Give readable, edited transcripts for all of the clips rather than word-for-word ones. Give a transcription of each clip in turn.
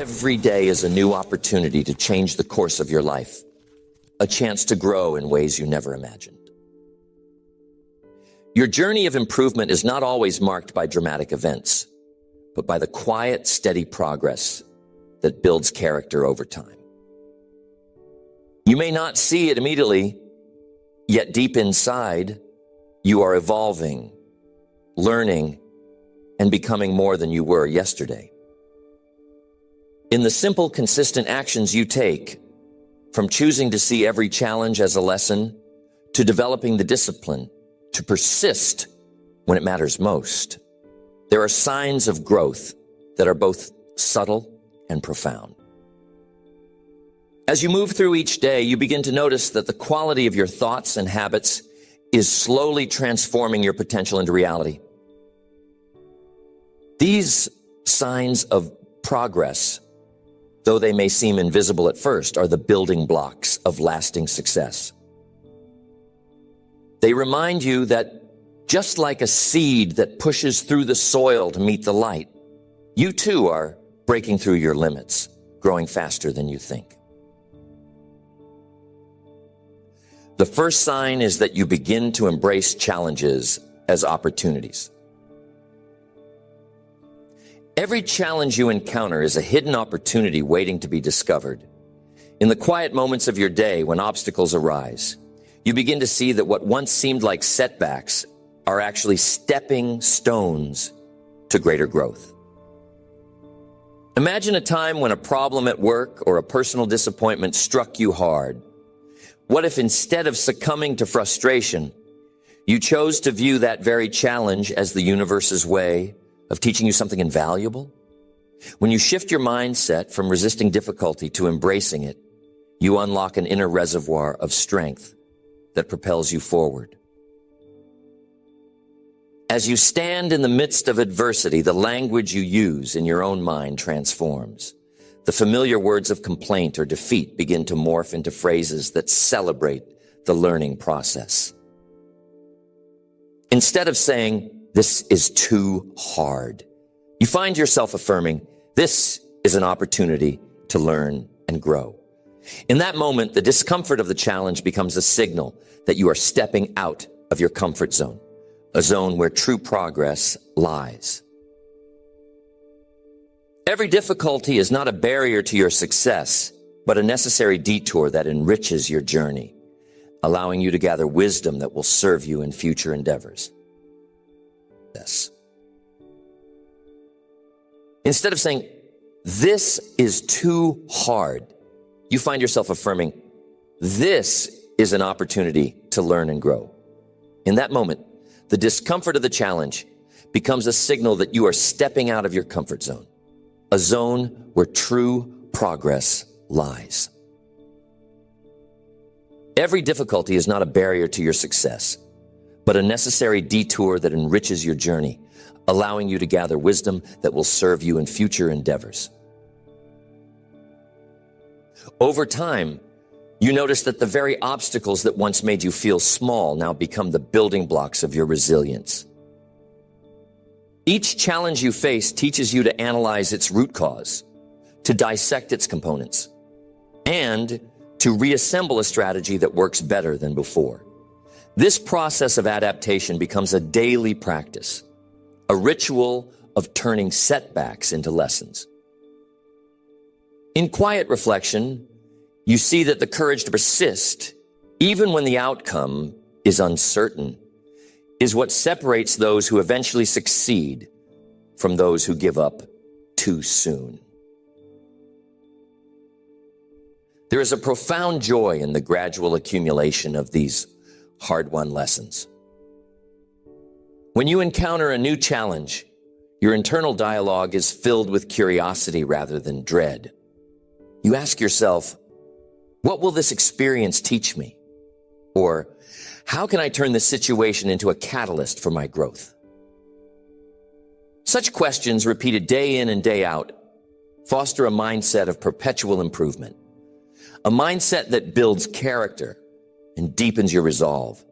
Every day is a new opportunity to change the course of your life, a chance to grow in ways you never imagined. Your journey of improvement is not always marked by dramatic events, but by the quiet, steady progress that builds character over time. You may not see it immediately, yet deep inside, you are evolving, learning, and becoming more than you were yesterday. In the simple, consistent actions you take, from choosing to see every challenge as a lesson, to developing the discipline to persist when it matters most, there are signs of growth that are both subtle and profound. As you move through each day, you begin to notice that the quality of your thoughts and habits is slowly transforming your potential into reality. These signs of progress, though they may seem invisible at first, are the building blocks of lasting success. They remind you that just like a seed that pushes through the soil to meet the light, you too are breaking through your limits, growing faster than you think. The first sign is that you begin to embrace challenges as opportunities. Every challenge you encounter is a hidden opportunity waiting to be discovered. In the quiet moments of your day when obstacles arise, you begin to see that what once seemed like setbacks are actually stepping stones to greater growth. Imagine a time when a problem at work or a personal disappointment struck you hard. What if instead of succumbing to frustration, you chose to view that very challenge as the universe's way of teaching you something invaluable? When you shift your mindset from resisting difficulty to embracing it, you unlock an inner reservoir of strength that propels you forward. As you stand in the midst of adversity, the language you use in your own mind transforms. The familiar words of complaint or defeat begin to morph into phrases that celebrate the learning process. Instead of saying, "This is too hard," you find yourself affirming, "This is an opportunity to learn and grow." In that moment, the discomfort of the challenge becomes a signal that you are stepping out of your comfort zone, a zone where true progress lies. Every difficulty is not a barrier to your success, but a necessary detour that enriches your journey, allowing you to gather wisdom that will serve you in future endeavors. Yes. Instead of saying, "This is too hard," you find yourself affirming, "This is an opportunity to learn and grow." In that moment, the discomfort of the challenge becomes a signal that you are stepping out of your comfort zone, a zone where true progress lies. Every difficulty is not a barrier to your success, but a necessary detour that enriches your journey, allowing you to gather wisdom that will serve you in future endeavors. Over time, you notice that the very obstacles that once made you feel small now become the building blocks of your resilience. Each challenge you face teaches you to analyze its root cause, to dissect its components, and to reassemble a strategy that works better than before. This process of adaptation becomes a daily practice, a ritual of turning setbacks into lessons. In quiet reflection, you see that the courage to persist, even when the outcome is uncertain, is what separates those who eventually succeed from those who give up too soon. There is a profound joy in the gradual accumulation of these hard-won lessons. When you encounter a new challenge, your internal dialogue is filled with curiosity rather than dread. You ask yourself, "What will this experience teach me?" Or, "How can I turn this situation into a catalyst for my growth?" Such questions, repeated day in and day out, foster a mindset of perpetual improvement, a mindset that builds character and deepens your resolve.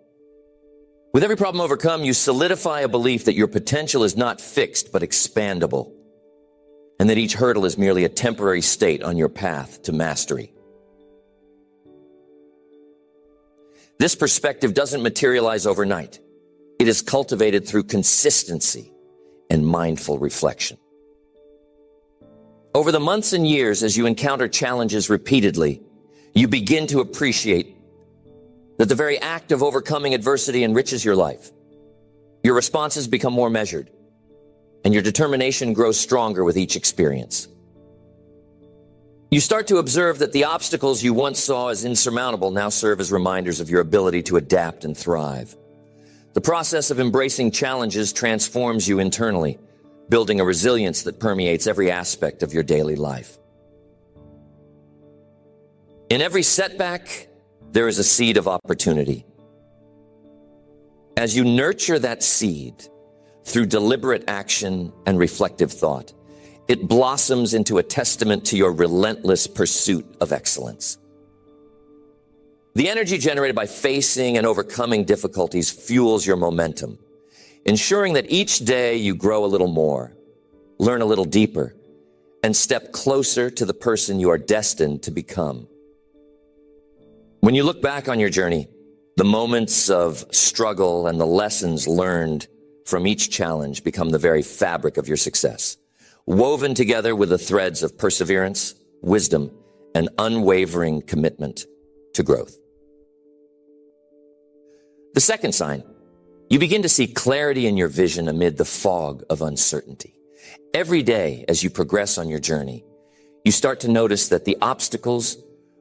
With every problem overcome, you solidify a belief that your potential is not fixed but expandable. and that each hurdle is merely a temporary state on your path to mastery. This perspective doesn't materialize overnight. It is cultivated through consistency and mindful reflection. Over the months and years, as you encounter challenges repeatedly, you begin to appreciate that the very act of overcoming adversity enriches your life. Your responses become more measured, and your determination grows stronger with each experience. You start to observe that the obstacles you once saw as insurmountable now serve as reminders of your ability to adapt and thrive. The process of embracing challenges transforms you internally, building a resilience that permeates every aspect of your daily life. In every setback, there is a seed of opportunity. As you nurture that seed through deliberate action and reflective thought, it blossoms into a testament to your relentless pursuit of excellence. The energy generated by facing and overcoming difficulties fuels your momentum, ensuring that each day you grow a little more, learn a little deeper, and step closer to the person you are destined to become. When you look back on your journey, the moments of struggle and the lessons learned from each challenge become the very fabric of your success, woven together with the threads of perseverance, wisdom, and unwavering commitment to growth. The second sign, you begin to see clarity in your vision amid the fog of uncertainty. Every day as you progress on your journey, you start to notice that the obstacles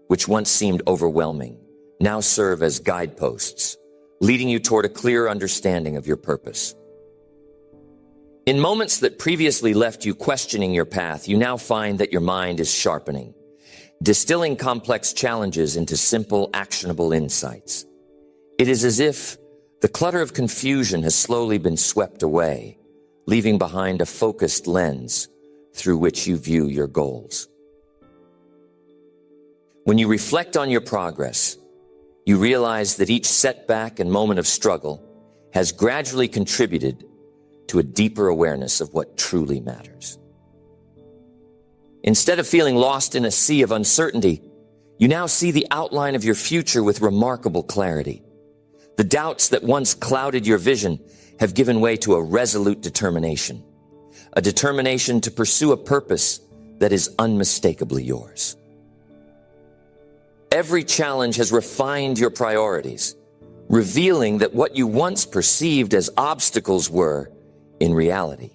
which once seemed overwhelming now serve as guideposts, leading you toward a clearer understanding of your purpose. In moments that previously left you questioning your path, you now find that your mind is sharpening, distilling complex challenges into simple, actionable insights. It is as if the clutter of confusion has slowly been swept away, leaving behind a focused lens through which you view your goals. When you reflect on your progress, you realize that each setback and moment of struggle has gradually contributed to a deeper awareness of what truly matters. Instead of feeling lost in a sea of uncertainty, you now see the outline of your future with remarkable clarity. The doubts that once clouded your vision have given way to a resolute determination, a determination to pursue a purpose that is unmistakably yours. Every challenge has refined your priorities, revealing that what you once perceived as obstacles were, in reality,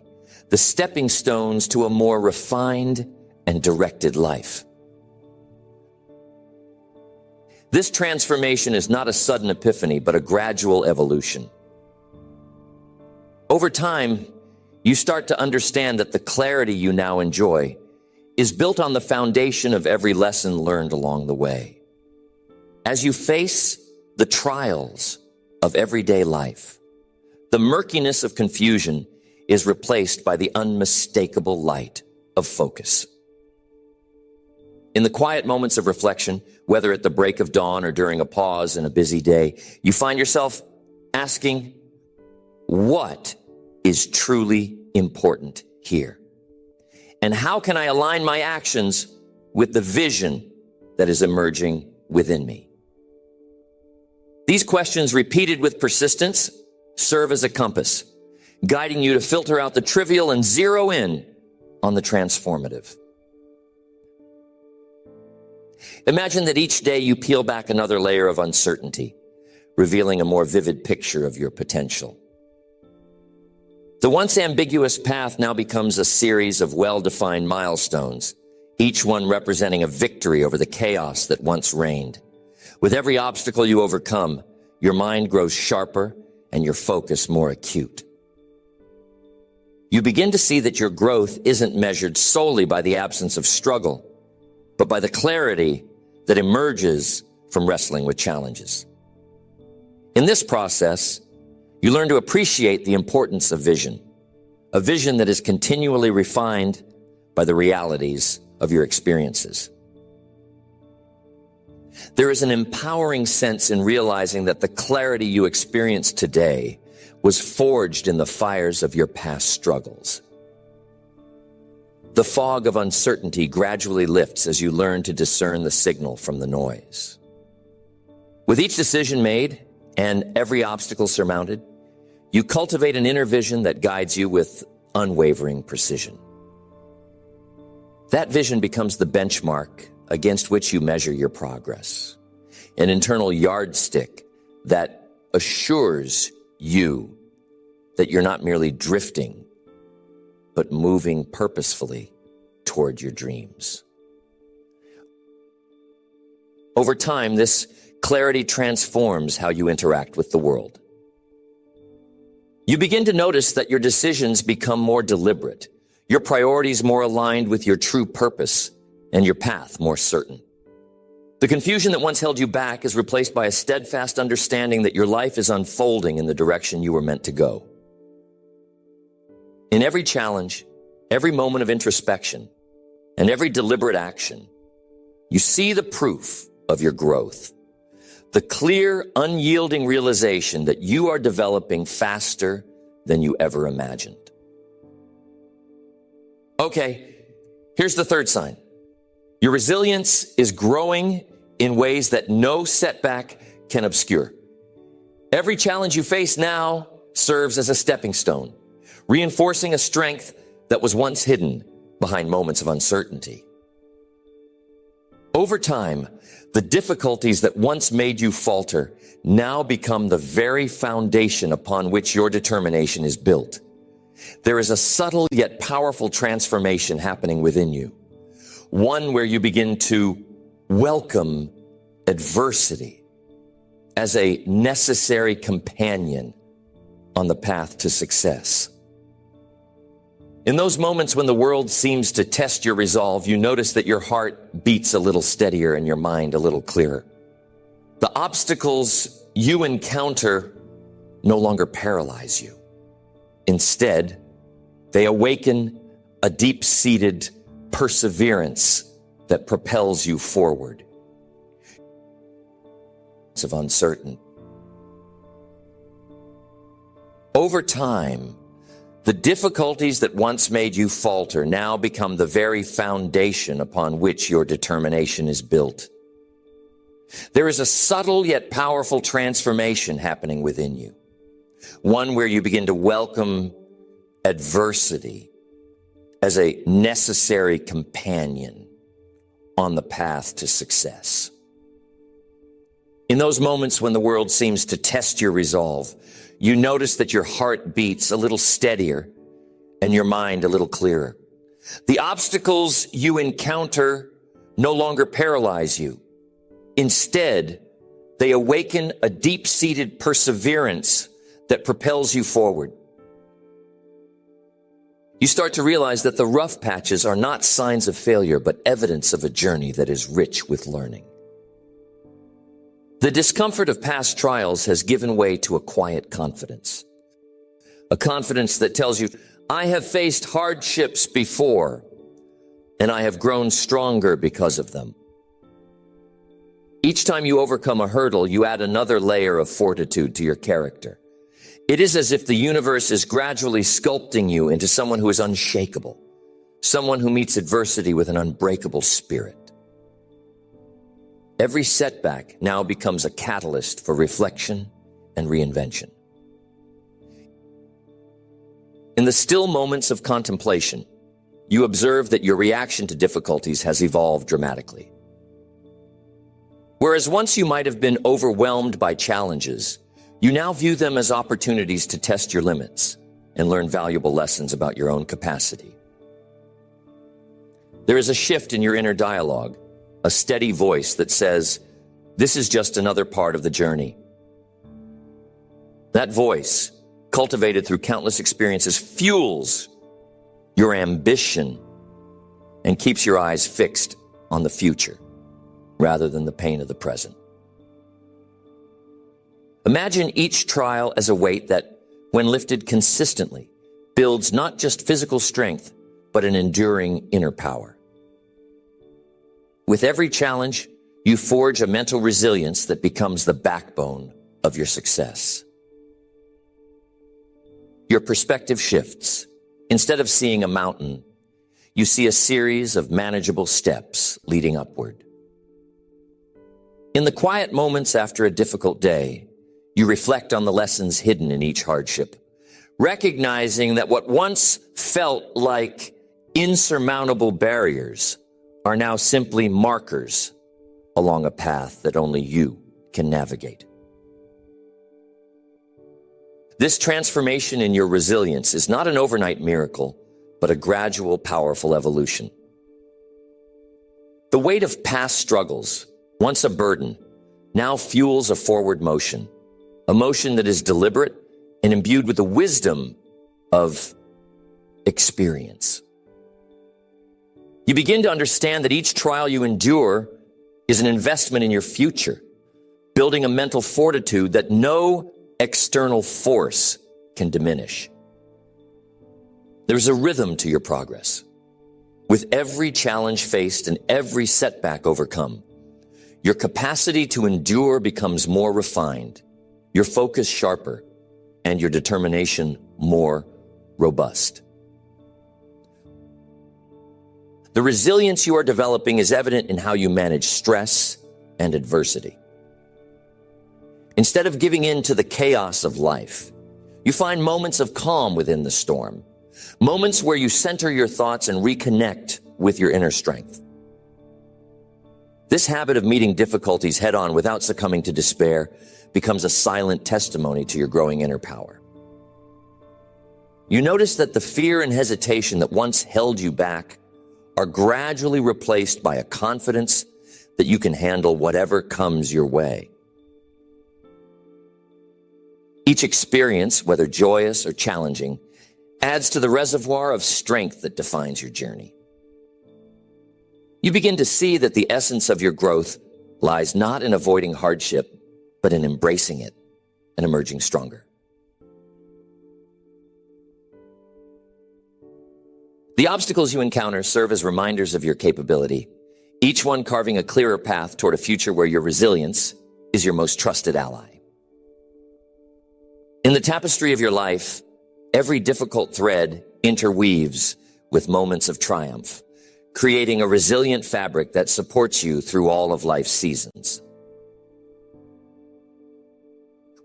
the stepping stones to a more refined and directed life. This transformation is not a sudden epiphany, but a gradual evolution. Over time, you start to understand that the clarity you now enjoy is built on the foundation of every lesson learned along the way. As you face the trials of everyday life, the murkiness of confusion is replaced by the unmistakable light of focus. In the quiet moments of reflection, whether at the break of dawn or during a pause in a busy day, you find yourself asking, what is truly important here? And how can I align my actions with the vision that is emerging within me? These questions, repeated with persistence, serve as a compass, guiding you to filter out the trivial and zero in on the transformative. Imagine that each day you peel back another layer of uncertainty, revealing a more vivid picture of your potential. The once ambiguous path now becomes a series of well-defined milestones, each one representing a victory over the chaos that once reigned. With every obstacle you overcome, your mind grows sharper and your focus more acute. You begin to see that your growth isn't measured solely by the absence of struggle, but by the clarity that emerges from wrestling with challenges. In this process, you learn to appreciate the importance of vision, a vision that is continually refined by the realities of your experiences. There is an empowering sense in realizing that the clarity you experience today was forged in the fires of your past struggles. The fog of uncertainty gradually lifts as you learn to discern the signal from the noise. With each decision made and every obstacle surmounted, you cultivate an inner vision that guides you with unwavering precision. That vision becomes the benchmark against which you measure your progress, an internal yardstick that assures you that you're not merely drifting, but moving purposefully toward your dreams. Over time, this clarity transforms how you interact with the world. You begin to notice that your decisions become more deliberate, your priorities more aligned with your true purpose, and your path more certain. The confusion that once held you back is replaced by a steadfast understanding that your life is unfolding in the direction you were meant to go. In every challenge, every moment of introspection, and every deliberate action, you see the proof of your growth. The clear, unyielding realization that you are developing faster than you ever imagined. Okay, here's the third sign. Your resilience is growing in ways that no setback can obscure. Every challenge you face now serves as a stepping stone, reinforcing a strength that was once hidden behind moments of uncertainty. Over time, the difficulties that once made you falter now become the very foundation upon which your determination is built. There is a subtle yet powerful transformation happening within you, one where you begin to welcome adversity as a necessary companion on the path to success. In those moments when the world seems to test your resolve, you notice that your heart beats a little steadier and your mind a little clearer. The obstacles you encounter no longer paralyze you. Instead, they awaken a deep-seated perseverance that propels you forward. Of uncertain. Over time, the difficulties that once made you falter now become the very foundation upon which your determination is built. There is a subtle yet powerful transformation happening within you, one where you begin to welcome adversity as a necessary companion on the path to success. In those moments when the world seems to test your resolve, you notice that your heart beats a little steadier and your mind a little clearer. The obstacles you encounter no longer paralyze you. Instead, they awaken a deep-seated perseverance that propels you forward. You start to realize that the rough patches are not signs of failure, but evidence of a journey that is rich with learning. The discomfort of past trials has given way to a quiet confidence. A confidence that tells you, I have faced hardships before, and I have grown stronger because of them. Each time you overcome a hurdle, you add another layer of fortitude to your character. It is as if the universe is gradually sculpting you into someone who is unshakable, someone who meets adversity with an unbreakable spirit. Every setback now becomes a catalyst for reflection and reinvention. In the still moments of contemplation, you observe that your reaction to difficulties has evolved dramatically. Whereas once you might have been overwhelmed by challenges, you now view them as opportunities to test your limits and learn valuable lessons about your own capacity. There is a shift in your inner dialogue, a steady voice that says, this is just another part of the journey. That voice, cultivated through countless experiences, fuels your ambition and keeps your eyes fixed on the future rather than the pain of the present. Imagine each trial as a weight that, when lifted consistently, builds not just physical strength, but an enduring inner power. With every challenge, you forge a mental resilience that becomes the backbone of your success. Your perspective shifts. Instead of seeing a mountain, you see a series of manageable steps leading upward. In the quiet moments after a difficult day, you reflect on the lessons hidden in each hardship, recognizing that what once felt like insurmountable barriers are now simply markers along a path that only you can navigate. This transformation in your resilience is not an overnight miracle, but a gradual, powerful evolution. The weight of past struggles, once a burden, now fuels a forward motion, a motion that is deliberate and imbued with the wisdom of experience. You begin to understand that each trial you endure is an investment in your future, building a mental fortitude that no external force can diminish. There's a rhythm to your progress. With every challenge faced and every setback overcome, your capacity to endure becomes more refined, your focus sharper, and your determination more robust. The resilience you are developing is evident in how you manage stress and adversity. Instead of giving in to the chaos of life, you find moments of calm within the storm, moments where you center your thoughts and reconnect with your inner strength. This habit of meeting difficulties head on without succumbing to despair becomes a silent testimony to your growing inner power. You notice that the fear and hesitation that once held you back are gradually replaced by a confidence that you can handle whatever comes your way. Each experience, whether joyous or challenging, adds to the reservoir of strength that defines your journey. You begin to see that the essence of your growth lies not in avoiding hardship, but in embracing it and emerging stronger. The obstacles you encounter serve as reminders of your capability, each one carving a clearer path toward a future where your resilience is your most trusted ally. In the tapestry of your life, every difficult thread interweaves with moments of triumph, creating a resilient fabric that supports you through all of life's seasons.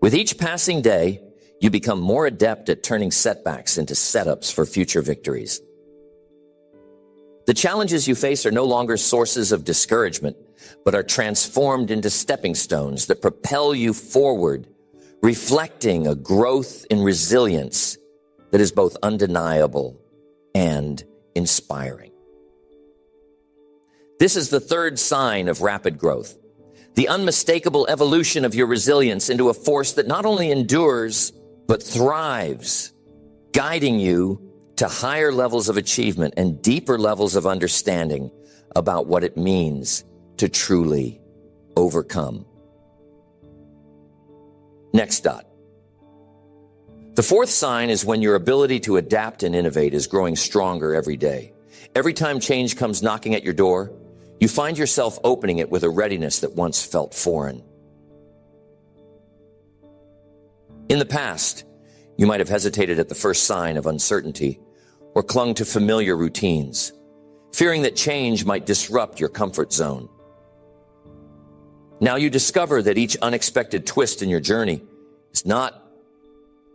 With each passing day, you become more adept at turning setbacks into setups for future victories. The challenges you face are no longer sources of discouragement, but are transformed into stepping stones that propel you forward, reflecting a growth in resilience that is both undeniable and inspiring. This is the third sign of rapid growth, the unmistakable evolution of your resilience into a force that not only endures, but thrives, guiding you to higher levels of achievement and deeper levels of understanding about what it means to truly overcome. Next dot. The fourth sign is when your ability to adapt and innovate is growing stronger every day. Every time change comes knocking at your door, you find yourself opening it with a readiness that once felt foreign. In the past, you might have hesitated at the first sign of uncertainty or clung to familiar routines, fearing that change might disrupt your comfort zone. Now you discover that each unexpected twist in your journey is not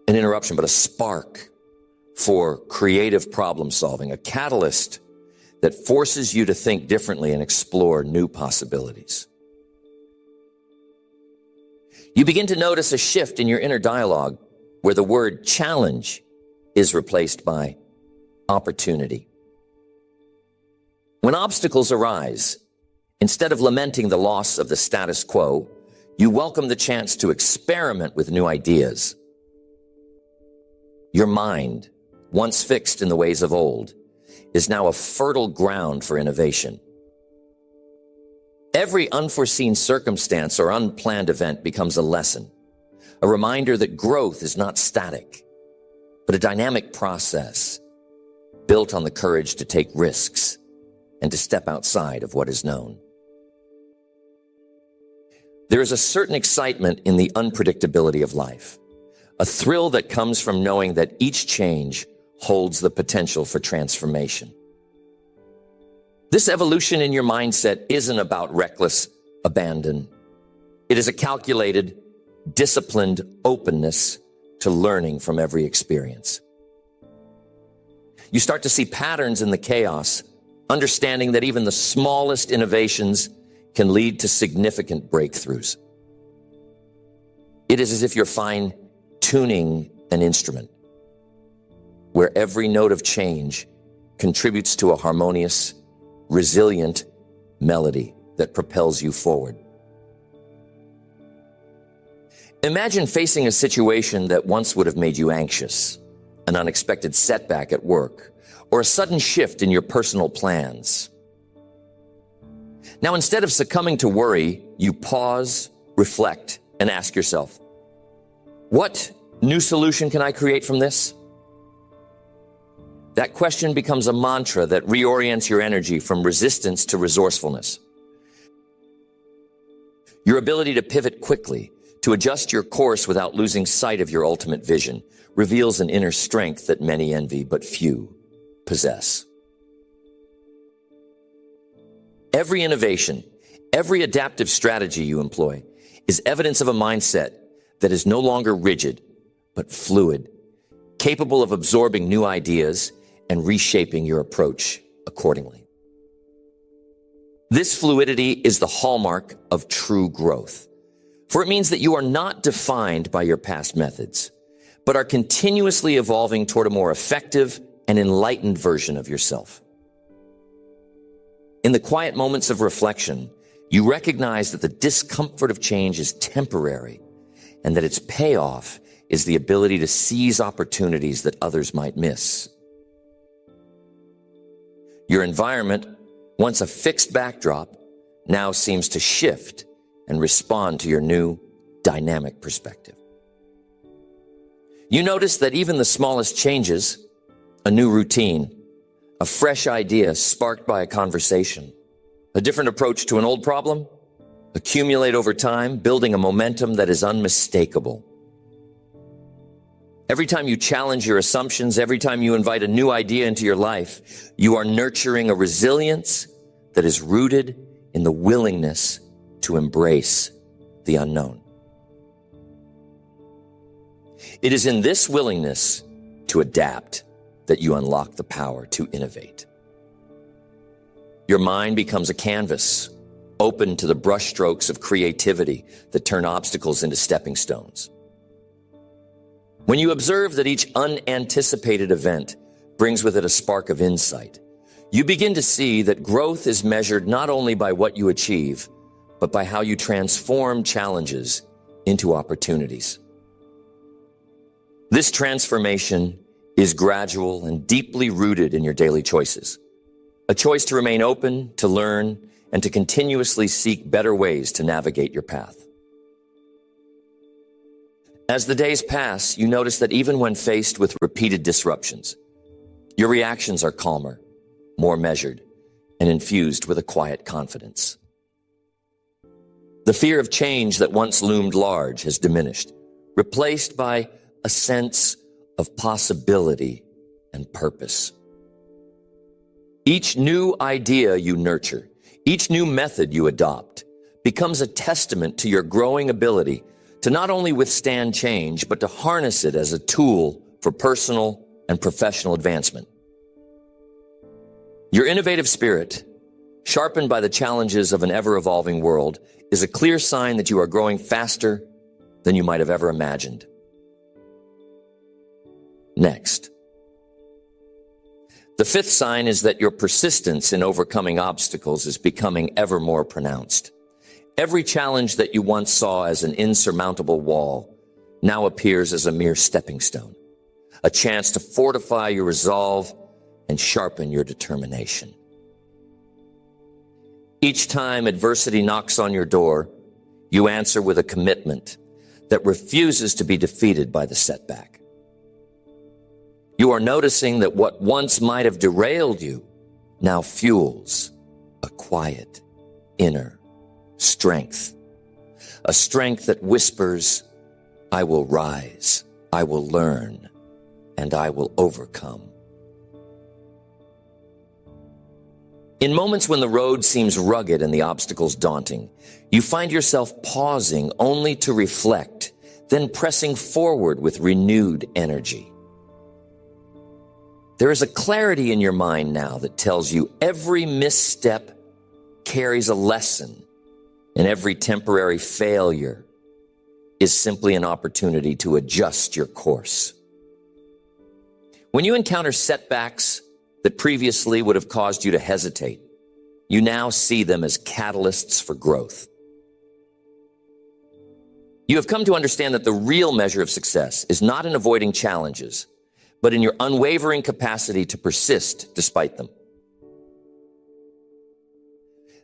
an interruption, but a spark for creative problem solving, a catalyst that forces you to think differently and explore new possibilities. You begin to notice a shift in your inner dialogue where the word challenge is replaced by opportunity. When obstacles arise, instead of lamenting the loss of the status quo, you welcome the chance to experiment with new ideas. Your mind, once fixed in the ways of old, is now a fertile ground for innovation. Every unforeseen circumstance or unplanned event becomes a lesson, a reminder that growth is not static, but a dynamic process built on the courage to take risks and to step outside of what is known. There is a certain excitement in the unpredictability of life, a thrill that comes from knowing that each change holds the potential for transformation. This evolution in your mindset isn't about reckless abandon. It is a calculated, disciplined openness to learning from every experience. You start to see patterns in the chaos, understanding that even the smallest innovations can lead to significant breakthroughs. It is as if you're fine-tuning an instrument, where every note of change contributes to a harmonious, resilient melody that propels you forward. Imagine facing a situation that once would have made you anxious, an unexpected setback at work, or a sudden shift in your personal plans. Now, instead of succumbing to worry, you pause, reflect, and ask yourself, what new solution can I create from this? That question becomes a mantra that reorients your energy from resistance to resourcefulness. Your ability to pivot quickly, to adjust your course without losing sight of your ultimate vision, reveals an inner strength that many envy but few possess. Every innovation, every adaptive strategy you employ is evidence of a mindset that is no longer rigid, but fluid, capable of absorbing new ideas and reshaping your approach accordingly. This fluidity is the hallmark of true growth, for it means that you are not defined by your past methods, but are continuously evolving toward a more effective and enlightened version of yourself. In the quiet moments of reflection, you recognize that the discomfort of change is temporary and that its payoff is the ability to seize opportunities that others might miss. Your environment, once a fixed backdrop, now seems to shift and respond to your new, dynamic perspective. You notice that even the smallest changes, a new routine, a fresh idea sparked by a conversation, a different approach to an old problem, accumulate over time, building a momentum that is unmistakable. Every time you challenge your assumptions, every time you invite a new idea into your life, you are nurturing a resilience that is rooted in the willingness to embrace the unknown. It is in this willingness to adapt that you unlock the power to innovate. Your mind becomes a canvas, open to the brushstrokes of creativity that turn obstacles into stepping stones. When you observe that each unanticipated event brings with it a spark of insight, you begin to see that growth is measured not only by what you achieve, but by how you transform challenges into opportunities. This transformation is gradual and deeply rooted in your daily choices. A choice to remain open, to learn, and to continuously seek better ways to navigate your path. As the days pass, you notice that even when faced with repeated disruptions, your reactions are calmer, more measured, and infused with a quiet confidence. The fear of change that once loomed large has diminished, replaced by a sense of possibility and purpose. Each new idea you nurture, each new method you adopt, becomes a testament to your growing ability to not only withstand change, but to harness it as a tool for personal and professional advancement. Your innovative spirit, sharpened by the challenges of an ever-evolving world, is a clear sign that you are growing faster than you might have ever imagined. Next. The fifth sign is that your persistence in overcoming obstacles is becoming ever more pronounced. Every challenge that you once saw as an insurmountable wall now appears as a mere stepping stone, a chance to fortify your resolve and sharpen your determination. Each time adversity knocks on your door, you answer with a commitment that refuses to be defeated by the setback. You are noticing that what once might have derailed you now fuels a quiet inner strength, a strength that whispers, I will rise, I will learn, and I will overcome. In moments when the road seems rugged and the obstacles daunting, you find yourself pausing only to reflect, then pressing forward with renewed energy. There is a clarity in your mind now that tells you every misstep carries a lesson, and every temporary failure is simply an opportunity to adjust your course. When you encounter setbacks that previously would have caused you to hesitate, you now see them as catalysts for growth. You have come to understand that the real measure of success is not in avoiding challenges, but in your unwavering capacity to persist despite them.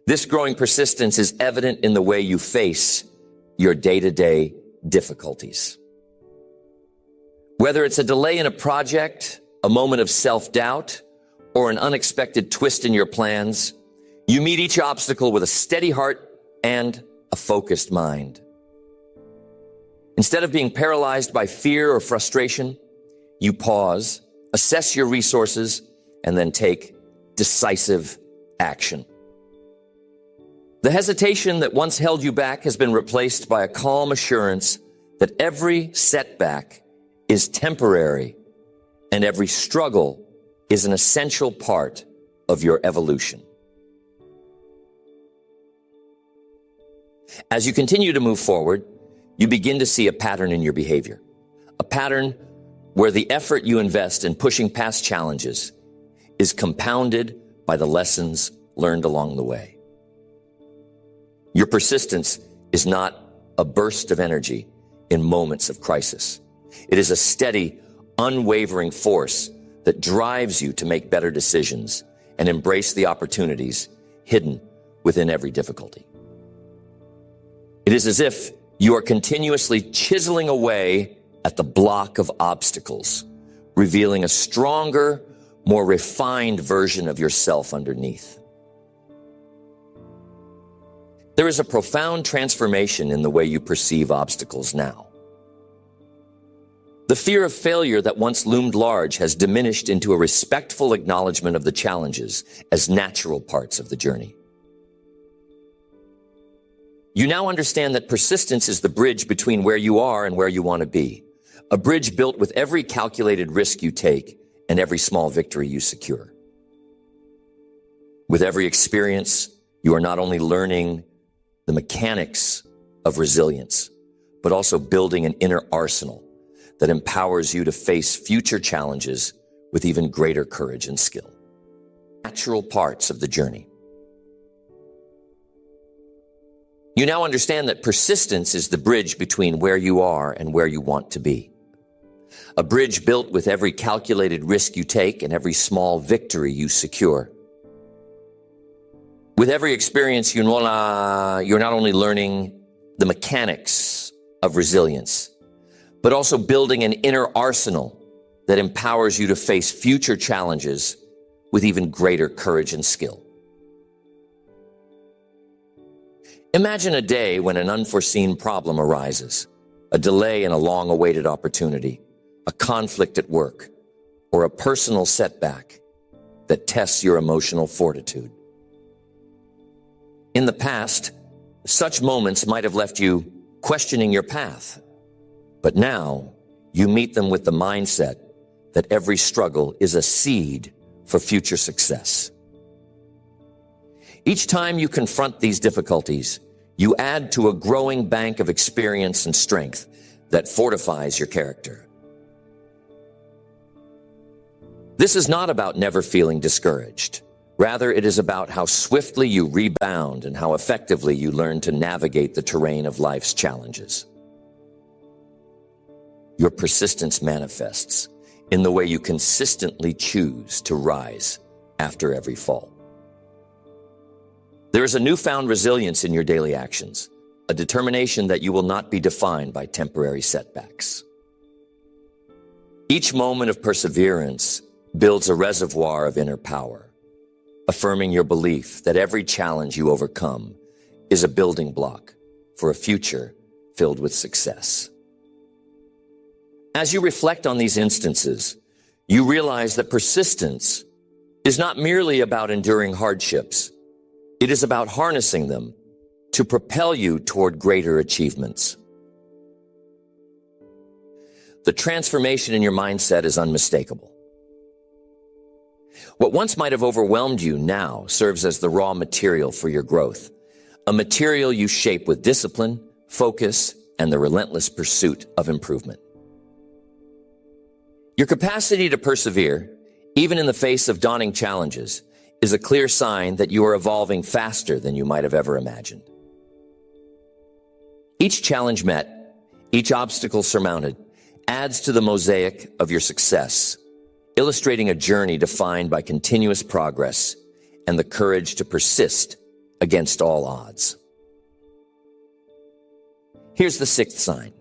This growing persistence is evident in the way you face your day-to-day difficulties. Whether it's a delay in a project, a moment of self-doubt, or an unexpected twist in your plans, you meet each obstacle with a steady heart and a focused mind. Instead of being paralyzed by fear or frustration, you pause, assess your resources, and then take decisive action. The hesitation that once held you back has been replaced by a calm assurance that every setback is temporary and every struggle is an essential part of your evolution. As you continue to move forward, you begin to see a pattern in your behavior, a pattern where the effort you invest in pushing past challenges is compounded by the lessons learned along the way. Your persistence is not a burst of energy in moments of crisis. It is a steady, unwavering force that drives you to make better decisions and embrace the opportunities hidden within every difficulty. It is as if you are continuously chiseling away at the block of obstacles, revealing a stronger, more refined version of yourself underneath. There is a profound transformation in the way you perceive obstacles now. The fear of failure that once loomed large has diminished into a respectful acknowledgement of the challenges as natural parts of the journey. You now understand that persistence is the bridge between where you are and where you want to be, a bridge built with every calculated risk you take and every small victory you secure. With every experience, you are not only learning the mechanics of resilience, but also building an inner arsenal that empowers you to face future challenges with even greater courage and skill. Natural parts of the journey. You now understand that persistence is the bridge between where you are and where you want to be. A bridge built with every calculated risk you take and every small victory you secure. With every experience, you're not only learning the mechanics of resilience, but also building an inner arsenal that empowers you to face future challenges with even greater courage and skill. Imagine a day when an unforeseen problem arises, a delay in a long-awaited opportunity, a conflict at work, or a personal setback that tests your emotional fortitude. In the past, such moments might have left you questioning your path, but now you meet them with the mindset that every struggle is a seed for future success. Each time you confront these difficulties, you add to a growing bank of experience and strength that fortifies your character. This is not about never feeling discouraged. Rather, it is about how swiftly you rebound and how effectively you learn to navigate the terrain of life's challenges. Your persistence manifests in the way you consistently choose to rise after every fall. There is a newfound resilience in your daily actions, a determination that you will not be defined by temporary setbacks. Each moment of perseverance builds a reservoir of inner power, affirming your belief that every challenge you overcome is a building block for a future filled with success. As you reflect on these instances, you realize that persistence is not merely about enduring hardships. It is about harnessing them to propel you toward greater achievements. The transformation in your mindset is unmistakable. What once might have overwhelmed you now serves as the raw material for your growth, a material you shape with discipline, focus, and the relentless pursuit of improvement. Your capacity to persevere, even in the face of daunting challenges, is a clear sign that you are evolving faster than you might have ever imagined. Each challenge met, each obstacle surmounted, adds to the mosaic of your success, illustrating a journey defined by continuous progress and the courage to persist against all odds. Here's the sixth sign.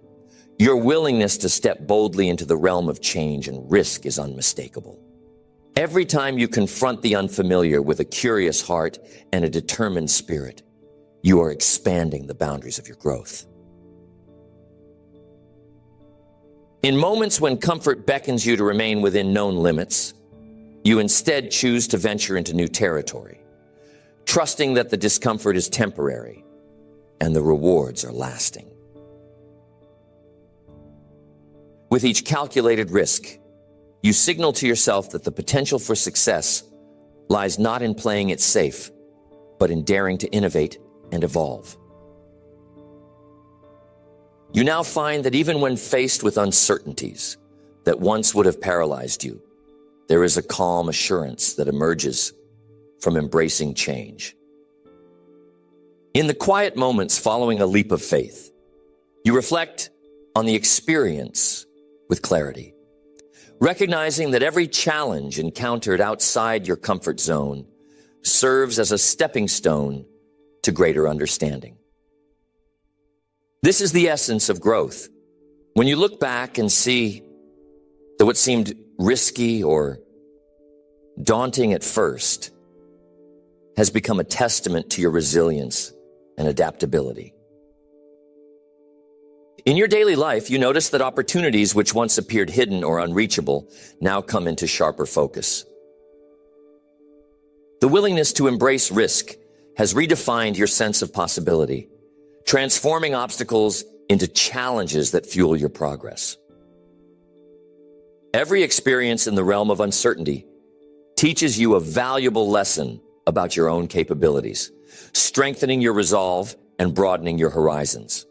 Your willingness to step boldly into the realm of change and risk is unmistakable. Every time you confront the unfamiliar with a curious heart and a determined spirit, you are expanding the boundaries of your growth. In moments when comfort beckons you to remain within known limits, you instead choose to venture into new territory, trusting that the discomfort is temporary and the rewards are lasting. With each calculated risk, you signal to yourself that the potential for success lies not in playing it safe, but in daring to innovate and evolve. You now find that even when faced with uncertainties that once would have paralyzed you, there is a calm assurance that emerges from embracing change. In the quiet moments following a leap of faith, you reflect on the experience with clarity, recognizing that every challenge encountered outside your comfort zone serves as a stepping stone to greater understanding. This is the essence of growth. When you look back and see that what seemed risky or daunting at first has become a testament to your resilience and adaptability. In your daily life, you notice that opportunities which once appeared hidden or unreachable now come into sharper focus. The willingness to embrace risk has redefined your sense of possibility, transforming obstacles into challenges that fuel your progress. Every experience in the realm of uncertainty teaches you a valuable lesson about your own capabilities, strengthening your resolve and broadening your horizons.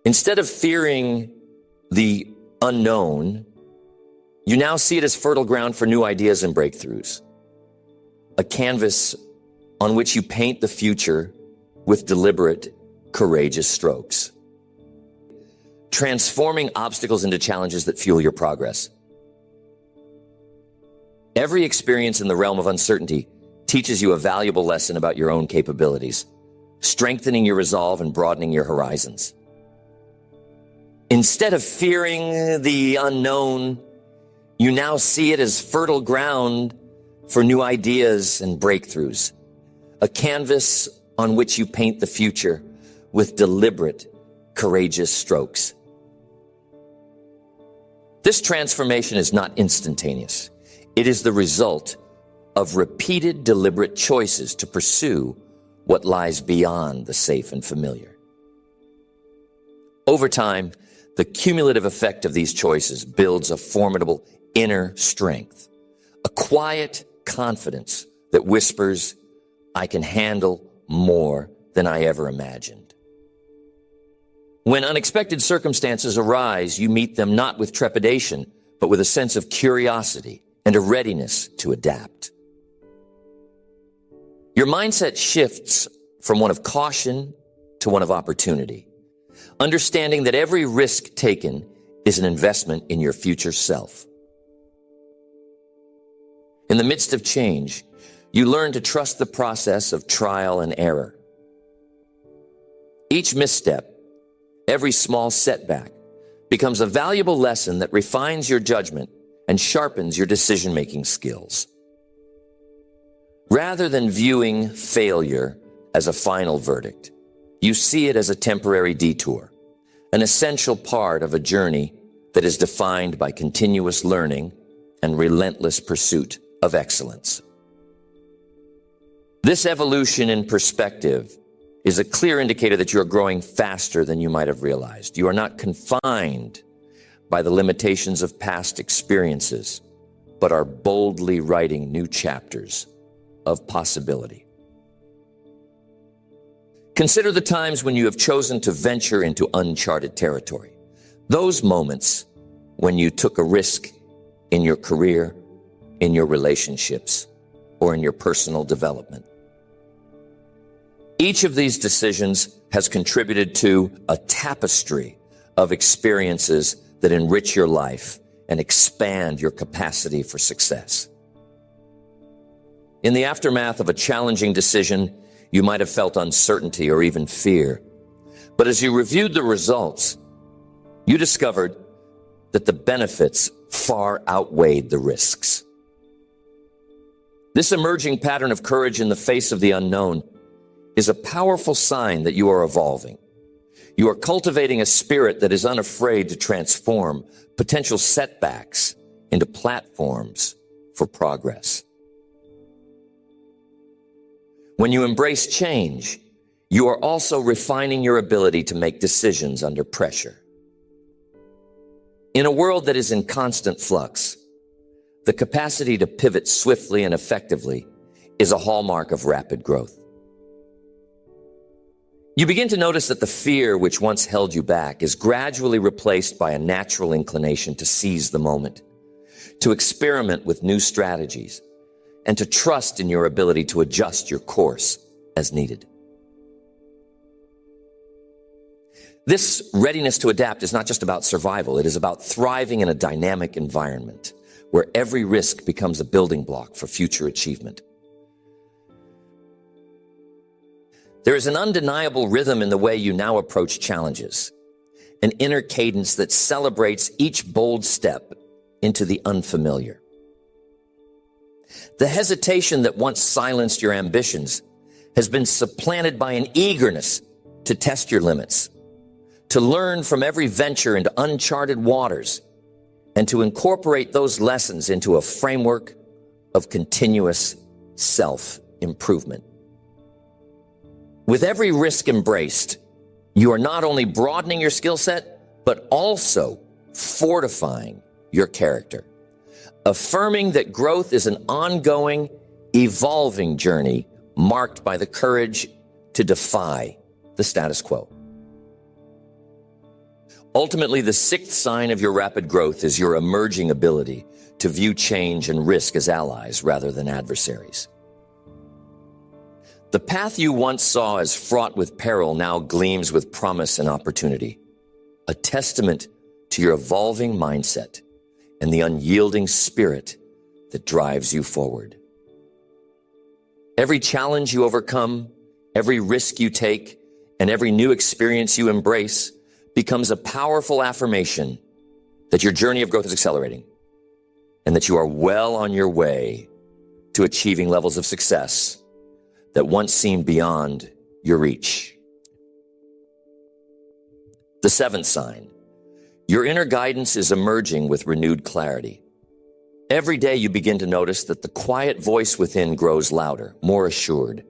Instead of fearing the unknown, you now see it as fertile ground for new ideas and breakthroughs, a canvas on which you paint the future with deliberate, courageous strokes, transforming obstacles into challenges that fuel your progress. Every experience in the realm of uncertainty teaches you a valuable lesson about your own capabilities, strengthening your resolve and broadening your horizons. Instead of fearing the unknown, you now see it as fertile ground for new ideas and breakthroughs, a canvas on which you paint the future with deliberate, courageous strokes. This transformation is not instantaneous. It is the result of repeated, deliberate choices to pursue what lies beyond the safe and familiar. Over time, the cumulative effect of these choices builds a formidable inner strength, a quiet confidence that whispers, "I can handle more than I ever imagined." When unexpected circumstances arise, you meet them not with trepidation, but with a sense of curiosity and a readiness to adapt. Your mindset shifts from one of caution to one of opportunity, understanding that every risk taken is an investment in your future self. In the midst of change, you learn to trust the process of trial and error. Each misstep, every small setback, becomes a valuable lesson that refines your judgment and sharpens your decision-making skills. Rather than viewing failure as a final verdict, you see it as a temporary detour, an essential part of a journey that is defined by continuous learning and relentless pursuit of excellence. This evolution in perspective is a clear indicator that you are growing faster than you might have realized. You are not confined by the limitations of past experiences, but are boldly writing new chapters of possibility. Consider the times when you have chosen to venture into uncharted territory. Those moments when you took a risk in your career, in your relationships, or in your personal development. Each of these decisions has contributed to a tapestry of experiences that enrich your life and expand your capacity for success. In the aftermath of a challenging decision, you might have felt uncertainty or even fear. But as you reviewed the results, you discovered that the benefits far outweighed the risks. This emerging pattern of courage in the face of the unknown is a powerful sign that you are evolving. You are cultivating a spirit that is unafraid to transform potential setbacks into platforms for progress. When you embrace change, you are also refining your ability to make decisions under pressure. In a world that is in constant flux, the capacity to pivot swiftly and effectively is a hallmark of rapid growth. You begin to notice that the fear which once held you back is gradually replaced by a natural inclination to seize the moment, to experiment with new strategies, and to trust in your ability to adjust your course as needed. This readiness to adapt is not just about survival. It is about thriving in a dynamic environment where every risk becomes a building block for future achievement. There is an undeniable rhythm in the way you now approach challenges, an inner cadence that celebrates each bold step into the unfamiliar. The hesitation that once silenced your ambitions has been supplanted by an eagerness to test your limits, to learn from every venture into uncharted waters, and to incorporate those lessons into a framework of continuous self-improvement. With every risk embraced, you are not only broadening your skill set, but also fortifying your character, affirming that growth is an ongoing, evolving journey marked by the courage to defy the status quo. Ultimately, the sixth sign of your rapid growth is your emerging ability to view change and risk as allies rather than adversaries. The path you once saw as fraught with peril now gleams with promise and opportunity, a testament to your evolving mindset and the unyielding spirit that drives you forward. Every challenge you overcome, every risk you take, and every new experience you embrace becomes a powerful affirmation that your journey of growth is accelerating and that you are well on your way to achieving levels of success that once seemed beyond your reach. The seventh sign, your inner guidance is emerging with renewed clarity. Every day you begin to notice that the quiet voice within grows louder, more assured,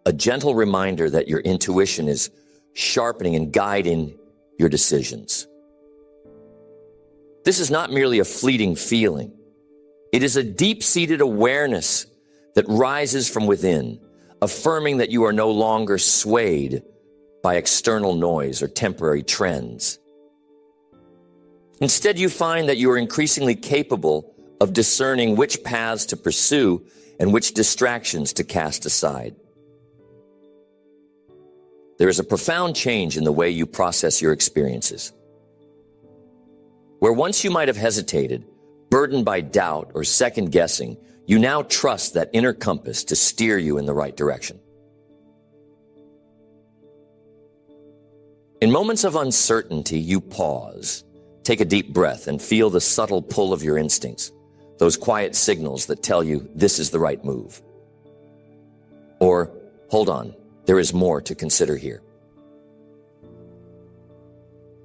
a gentle reminder that your intuition is sharpening and guiding your decisions. This is not merely a fleeting feeling. It is a deep-seated awareness that rises from within, affirming that you are no longer swayed by external noise or temporary trends. Instead, you find that you are increasingly capable of discerning which paths to pursue and which distractions to cast aside. There is a profound change in the way you process your experiences. Where once you might have hesitated, burdened by doubt or second guessing, you now trust that inner compass to steer you in the right direction. In moments of uncertainty, you pause, take a deep breath, and feel the subtle pull of your instincts, those quiet signals that tell you this is the right move. Or, hold on, there is more to consider here.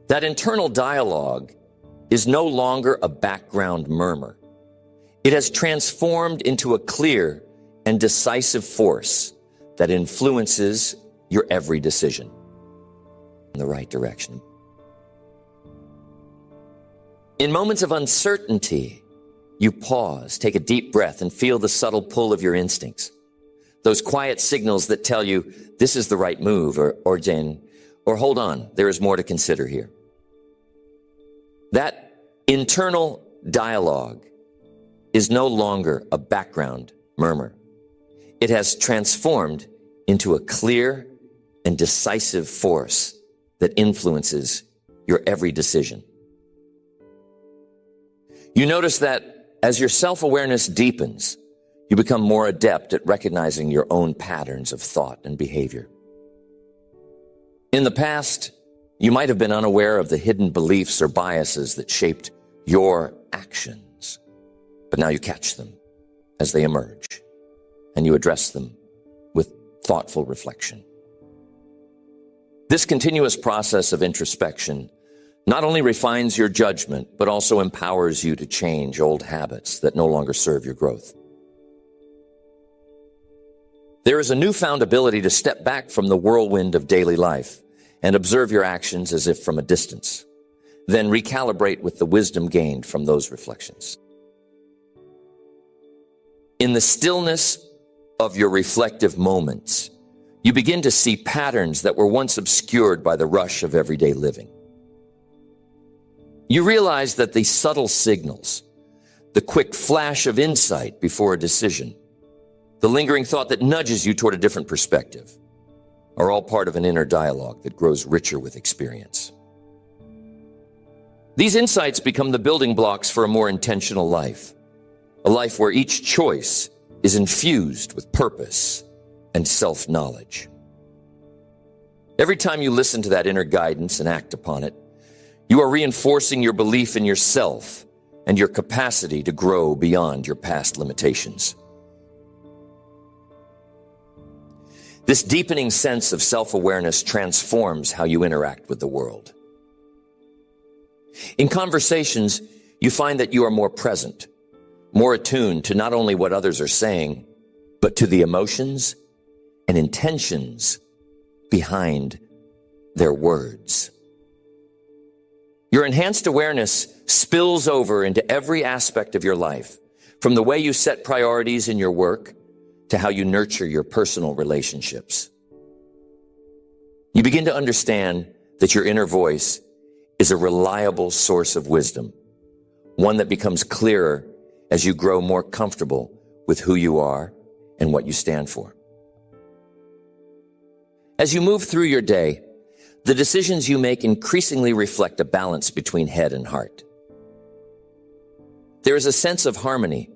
That internal dialogue is no longer a background murmur. It has transformed into a clear and decisive force that influences your every decision in the right direction. In moments of uncertainty, you pause, take a deep breath, and feel the subtle pull of your instincts. Those quiet signals that tell you this is the right move, or hold on, there is more to consider here. That internal dialogue is no longer a background murmur. It has transformed into a clear and decisive force that influences your every decision. You notice that as your self-awareness deepens, you become more adept at recognizing your own patterns of thought and behavior. In the past, you might have been unaware of the hidden beliefs or biases that shaped your actions, but now you catch them as they emerge, and you address them with thoughtful reflection. This continuous process of introspection not only refines your judgment, but also empowers you to change old habits that no longer serve your growth. There is a newfound ability to step back from the whirlwind of daily life and observe your actions as if from a distance, then recalibrate with the wisdom gained from those reflections. In the stillness of your reflective moments, you begin to see patterns that were once obscured by the rush of everyday living. You realize that the subtle signals, the quick flash of insight before a decision, the lingering thought that nudges you toward a different perspective, are all part of an inner dialogue that grows richer with experience. These insights become the building blocks for a more intentional life, a life where each choice is infused with purpose and self-knowledge. Every time you listen to that inner guidance and act upon it, you are reinforcing your belief in yourself and your capacity to grow beyond your past limitations. This deepening sense of self-awareness transforms how you interact with the world. In conversations, you find that you are more present, more attuned to not only what others are saying, but to the emotions and intentions behind their words. Your enhanced awareness spills over into every aspect of your life, from the way you set priorities in your work to how you nurture your personal relationships. You begin to understand that your inner voice is a reliable source of wisdom, one that becomes clearer as you grow more comfortable with who you are and what you stand for. As you move through your day, the decisions you make increasingly reflect a balance between head and heart. There is a sense of harmony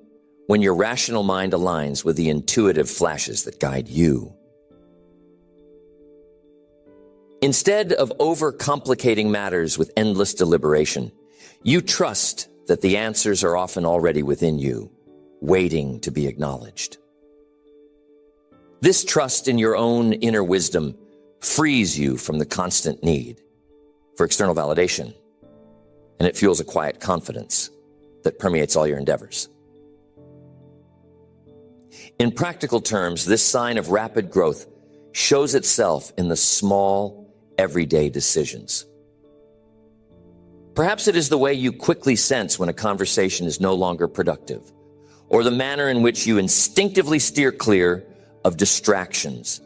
when your rational mind aligns with the intuitive flashes that guide you. Instead of overcomplicating matters with endless deliberation, you trust that the answers are often already within you, waiting to be acknowledged. This trust in your own inner wisdom frees you from the constant need for external validation, and it fuels a quiet confidence that permeates all your endeavors. In practical terms, this sign of rapid growth shows itself in the small, everyday decisions. Perhaps it is the way you quickly sense when a conversation is no longer productive, or the manner in which you instinctively steer clear of distractions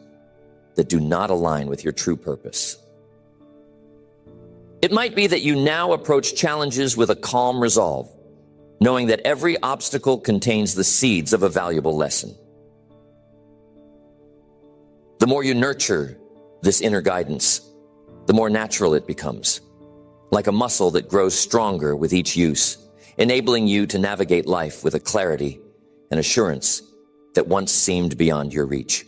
that do not align with your true purpose. It might be that you now approach challenges with a calm resolve, knowing that every obstacle contains the seeds of a valuable lesson. The more you nurture this inner guidance, the more natural it becomes, like a muscle that grows stronger with each use, enabling you to navigate life with a clarity and assurance that once seemed beyond your reach.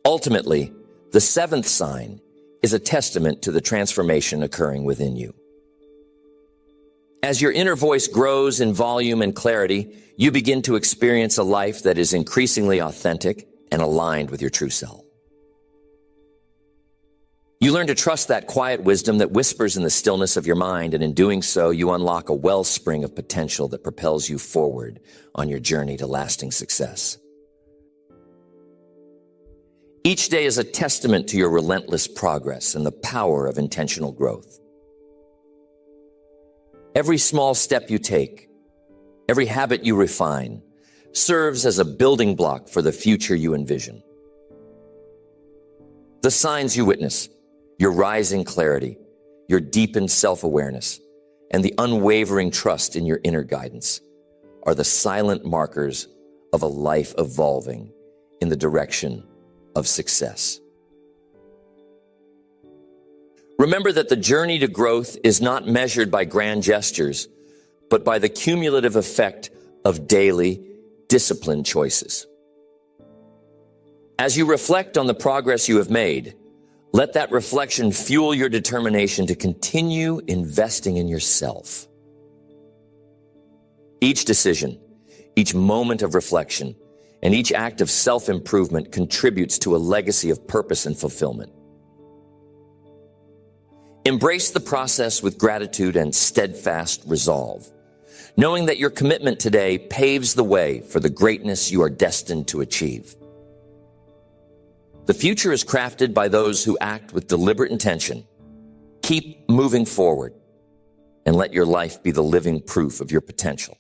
Ultimately, the seventh sign is a testament to the transformation occurring within you. As your inner voice grows in volume and clarity, you begin to experience a life that is increasingly authentic and aligned with your true self. You learn to trust that quiet wisdom that whispers in the stillness of your mind, and in doing so, you unlock a wellspring of potential that propels you forward on your journey to lasting success. Each day is a testament to your relentless progress and the power of intentional growth. Every small step you take, every habit you refine, serves as a building block for the future you envision. The signs you witness, your rising clarity, your deepened self-awareness, and the unwavering trust in your inner guidance are the silent markers of a life evolving in the direction of success. Remember that the journey to growth is not measured by grand gestures, but by the cumulative effect of daily, disciplined choices. As you reflect on the progress you have made, let that reflection fuel your determination to continue investing in yourself. Each decision, each moment of reflection, and each act of self-improvement contributes to a legacy of purpose and fulfillment. Embrace the process with gratitude and steadfast resolve, knowing that your commitment today paves the way for the greatness you are destined to achieve. The future is crafted by those who act with deliberate intention. Keep moving forward and let your life be the living proof of your potential.